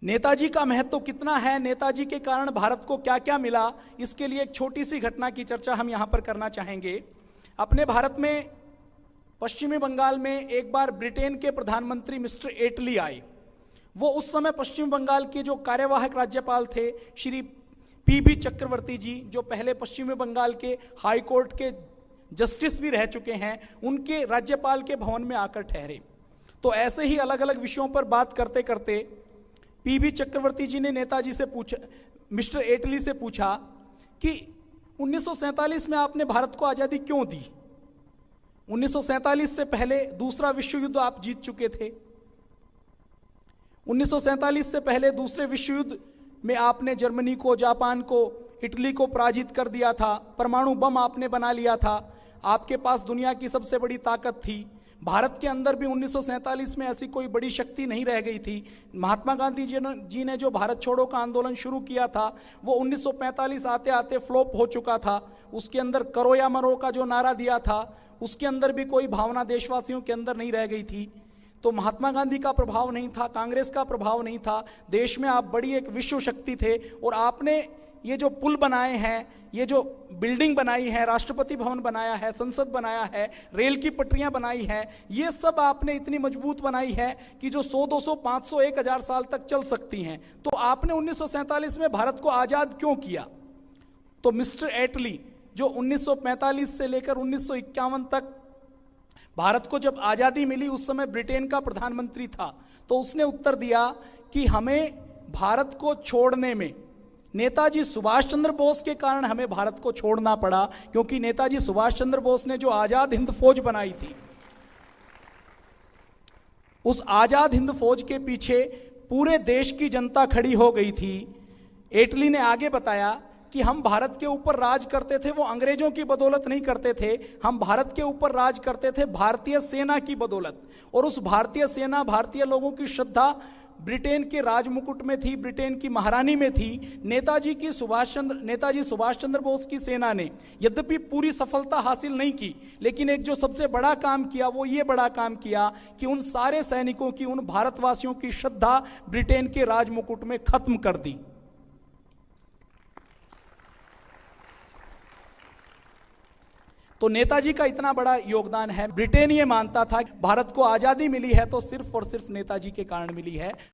नेताजी का महत्व कितना है, नेताजी के कारण भारत को क्या क्या मिला, इसके लिए एक छोटी सी घटना की चर्चा हम यहां पर करना चाहेंगे। अपने भारत में पश्चिमी बंगाल में एक बार ब्रिटेन के प्रधानमंत्री मिस्टर एटली आए। वो उस समय पश्चिम बंगाल के जो कार्यवाहक राज्यपाल थे श्री पीबी चक्रवर्ती जी, जो पहले पश्चिमी बंगाल के हाई कोर्ट के जस्टिस भी रह चुके हैं, उनके राज्यपाल के भवन में आकर ठहरे। तो ऐसे ही अलग अलग विषयों पर बात करते करते पीबी चक्रवर्ती जी ने नेताजी से पूछा, मिस्टर एटली से पूछा कि 1947 में आपने भारत को आजादी क्यों दी? 1947 से पहले दूसरा विश्व युद्ध आप जीत चुके थे। 1947 से पहले दूसरे विश्व युद्ध में आपने जर्मनी को, जापान को, इटली को पराजित कर दिया था। परमाणु बम आपने बना लिया था। आपके पास दुनिया की सबसे बड़ी ताकत थी। भारत के अंदर भी 1947 में ऐसी कोई बड़ी शक्ति नहीं रह गई थी। महात्मा गांधी जी ने जो भारत छोड़ो का आंदोलन शुरू किया था वो 1945 आते आते फ्लॉप हो चुका था। उसके अंदर करो या मरो का जो नारा दिया था उसके अंदर भी कोई भावना देशवासियों के अंदर नहीं रह गई थी। तो महात्मा गांधी का प्रभाव नहीं था, कांग्रेस का प्रभाव नहीं था। देश में आप बड़ी एक विश्व शक्ति थे और आपने ये जो पुल बनाए हैं, ये जो बिल्डिंग बनाई है, राष्ट्रपति भवन बनाया है, संसद बनाया है, रेल की पटरियां बनाई है, ये सब आपने इतनी मजबूत बनाई है कि जो 100, 200, 500, 1000 साल तक चल सकती हैं। तो आपने 1947 में भारत को आजाद क्यों किया? तो मिस्टर एटली जो 1945 से लेकर 1951 तक भारत को जब आजादी मिली, उस समय ब्रिटेन का प्रधानमंत्री था, तो उसने उत्तर दिया कि हमें भारत को छोड़ने में नेताजी सुभाष चंद्र बोस के कारण हमें भारत को छोड़ना पड़ा, क्योंकि नेताजी सुभाष चंद्र बोस ने जो आजाद हिंद फौज बनाई थी, उस आजाद हिंद फौज के पीछे पूरे देश की जनता खड़ी हो गई थी। एटली ने आगे बताया कि हम भारत के ऊपर राज करते थे वो अंग्रेजों की बदौलत नहीं करते थे, हम भारत के ऊपर राज करते थे भारतीय सेना की बदौलत। और उस भारतीय सेना, भारतीय लोगों की श्रद्धा ब्रिटेन के राजमुकुट में थी, ब्रिटेन की महारानी में थी। नेताजी सुभाष चंद्र बोस की सेना ने यद्यपि पूरी सफलता हासिल नहीं की, लेकिन एक जो सबसे बड़ा काम किया वो ये बड़ा काम किया कि उन सारे सैनिकों की, उन भारतवासियों की श्रद्धा ब्रिटेन के राजमुकुट में खत्म कर दी। तो नेताजी का इतना बड़ा योगदान है। ब्रिटेन ये मानता था भारत को आजादी मिली है तो सिर्फ और सिर्फ नेताजी के कारण मिली है।